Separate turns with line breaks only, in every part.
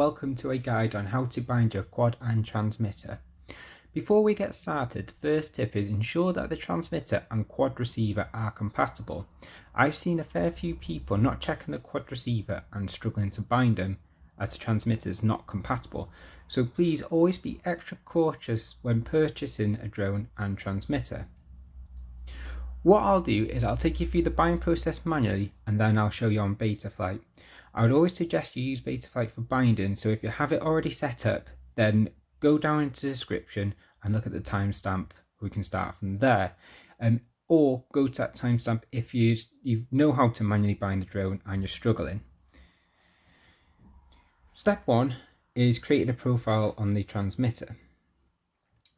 welcome to a guide on how to bind your quad and transmitter. Before we get started, the first tip is ensure that the transmitter and quad receiver are compatible. I've seen a fair few people not checking the quad receiver and struggling to bind them as the transmitter is not compatible, so please always be extra cautious when purchasing a drone and transmitter. What I'll do is I'll take you through the buying process manually and then I'll show you on Betaflight. I would always suggest you use Betaflight for binding, so if you have it already set up, then go down into the description and look at the timestamp. We can start from there. Or go to that timestamp if you know how to manually bind the drone and you're struggling. Step 1 is creating a profile on the transmitter.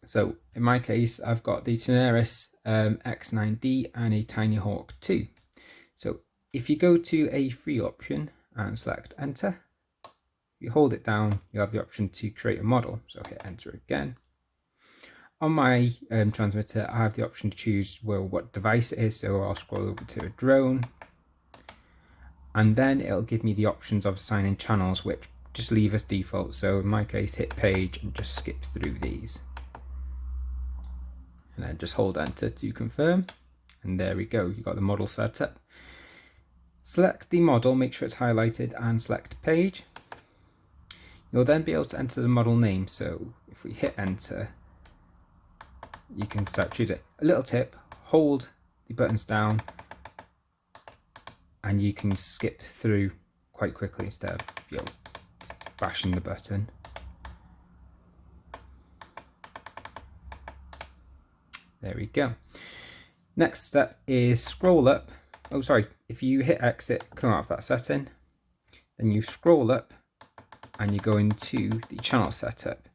So in my case, I've got the Tenaris X9D and a Tiny Hawk 2. So if you go to a free option and select enter, if you hold it down, you have the option to create a model. So hit enter again. On my transmitter, I have the option to choose what device it is. So I'll scroll over to a drone, and then it'll give me the options of assigning channels, which just leave as default. So in my case, hit page and just skip through these. And then just hold enter to confirm. And there we go, you've got the model set up. Select the model, make sure it's highlighted, and select page. You'll then be able to enter the model name. So if we hit enter, you can start choosing. A little tip, hold the buttons down and you can skip through quite quickly instead of bashing the button. There we go. Next step is scroll up. Oh, sorry. If you hit exit, come out of that setting, then you scroll up and you go into the channel setup.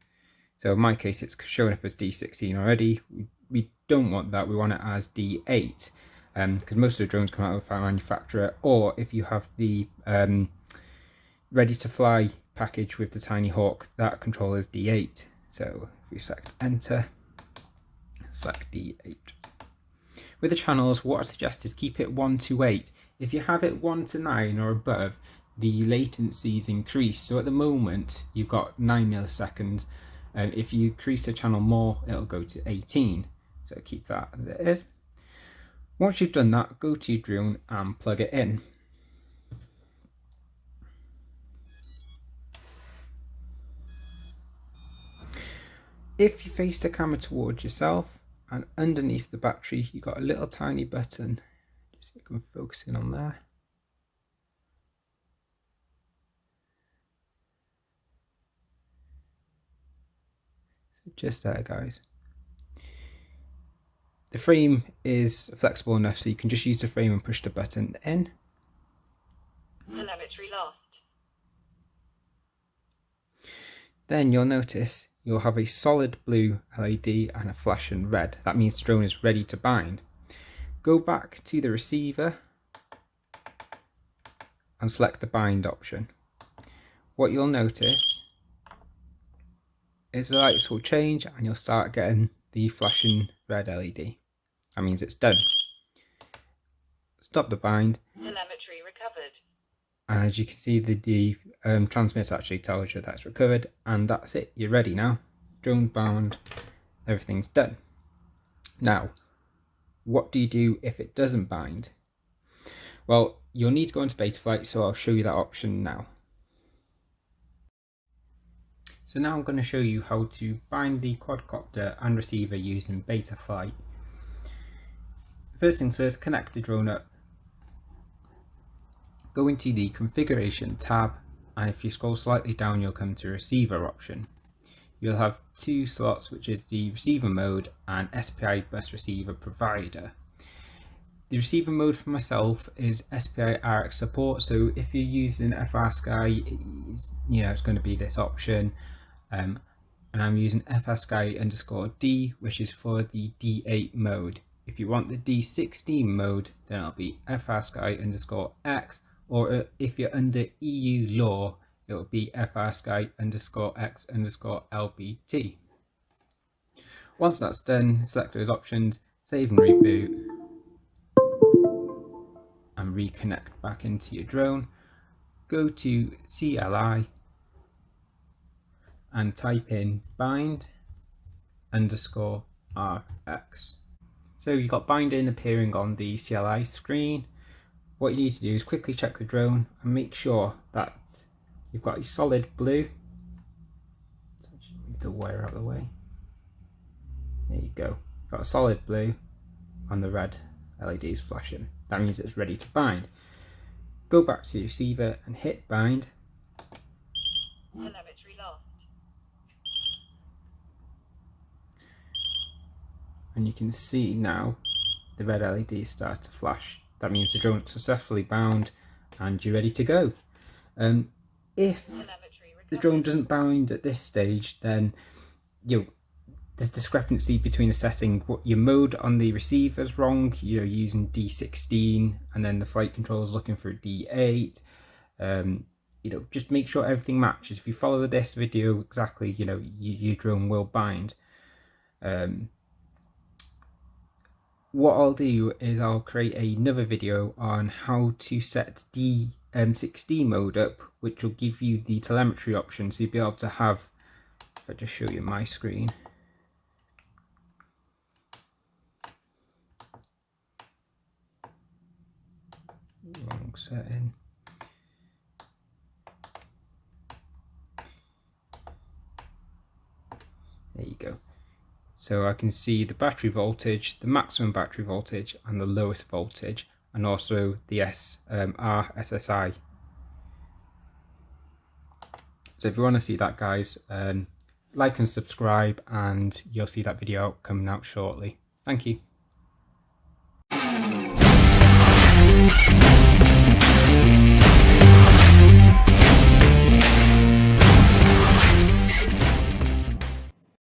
So in my case, it's showing up as D16 already. We don't want that. We want it as D8 because most of the drones come out of a manufacturer, or if you have the ready to fly package with the Tiny Hawk, that control is D8. So if we select enter, select D8. With the channels, what I suggest is keep it 1 to 8. If you have it 1 to 9 or above, the latencies increase. So at the moment, you've got 9 milliseconds. If you increase the channel more, it'll go to 18. So keep that as it is. Once you've done that, go to your drone and plug it in. If you face the camera towards yourself, and underneath the battery, you've got a little tiny button. Just so you can focus in on there. So just there, guys. The frame is flexible enough so you can just use the frame and push the button in.
Telemetry lost.
Then you'll notice you'll have a solid blue LED and a flashing red. That means the drone is ready to bind. Go back to the receiver and select the bind option. What you'll notice is the lights will change and you'll start getting the flashing red LED. That means it's done. Stop the bind.
Telemetry recovered.
And as you can see, the transmitter actually tells you that's recovered, and that's it. You're ready now. Drone bound, everything's done. Now, what do you do if it doesn't bind? Well, you'll need to go into Betaflight, so I'll show you that option now. So now I'm going to show you how to bind the quadcopter and receiver using Betaflight. First things first, connect the drone up. Go into the configuration tab, and if you scroll slightly down, you'll come to receiver option. You'll have 2 slots, which is the receiver mode and SPI bus receiver provider. The receiver mode for myself is SPI RX support, so if you're using FrSky, it's going to be this option. And I'm using FrSky_D, which is for the D8 mode. If you want the D16 mode, then it'll be FrSky_X, or if you're under EU law, it will be FrSky_X_LBT. Once that's done, select those options, save and reboot, and reconnect back into your drone. Go to CLI and type in bind _RX. So you've got binding appearing on the CLI screen. What you need to do is quickly check the drone and make sure that you've got a solid blue. So just move the wire out of the way. There you go. You've got a solid blue and the red LEDs flashing. That means it's ready to bind. Go back to the receiver and hit bind.
Telemetry lost.
And you can see now the red LEDs start to flash. That means the drone is successfully bound and you're ready to go. If the drone doesn't bind at this stage, then there's discrepancy between the setting. What your mode on the receiver is wrong. You're using D16 and then the flight controller is looking for D8. Just make sure everything matches. If you follow this video exactly, your drone will bind. What I'll do is I'll create another video on how to set D16 mode up, which will give you the telemetry option. So you'll be able to have, if I just show you my screen. Wrong setting. There you go. So I can see the battery voltage, the maximum battery voltage and the lowest voltage, and also the RSSI. So if you want to see that, guys, like and subscribe and you'll see that video coming out shortly. Thank you.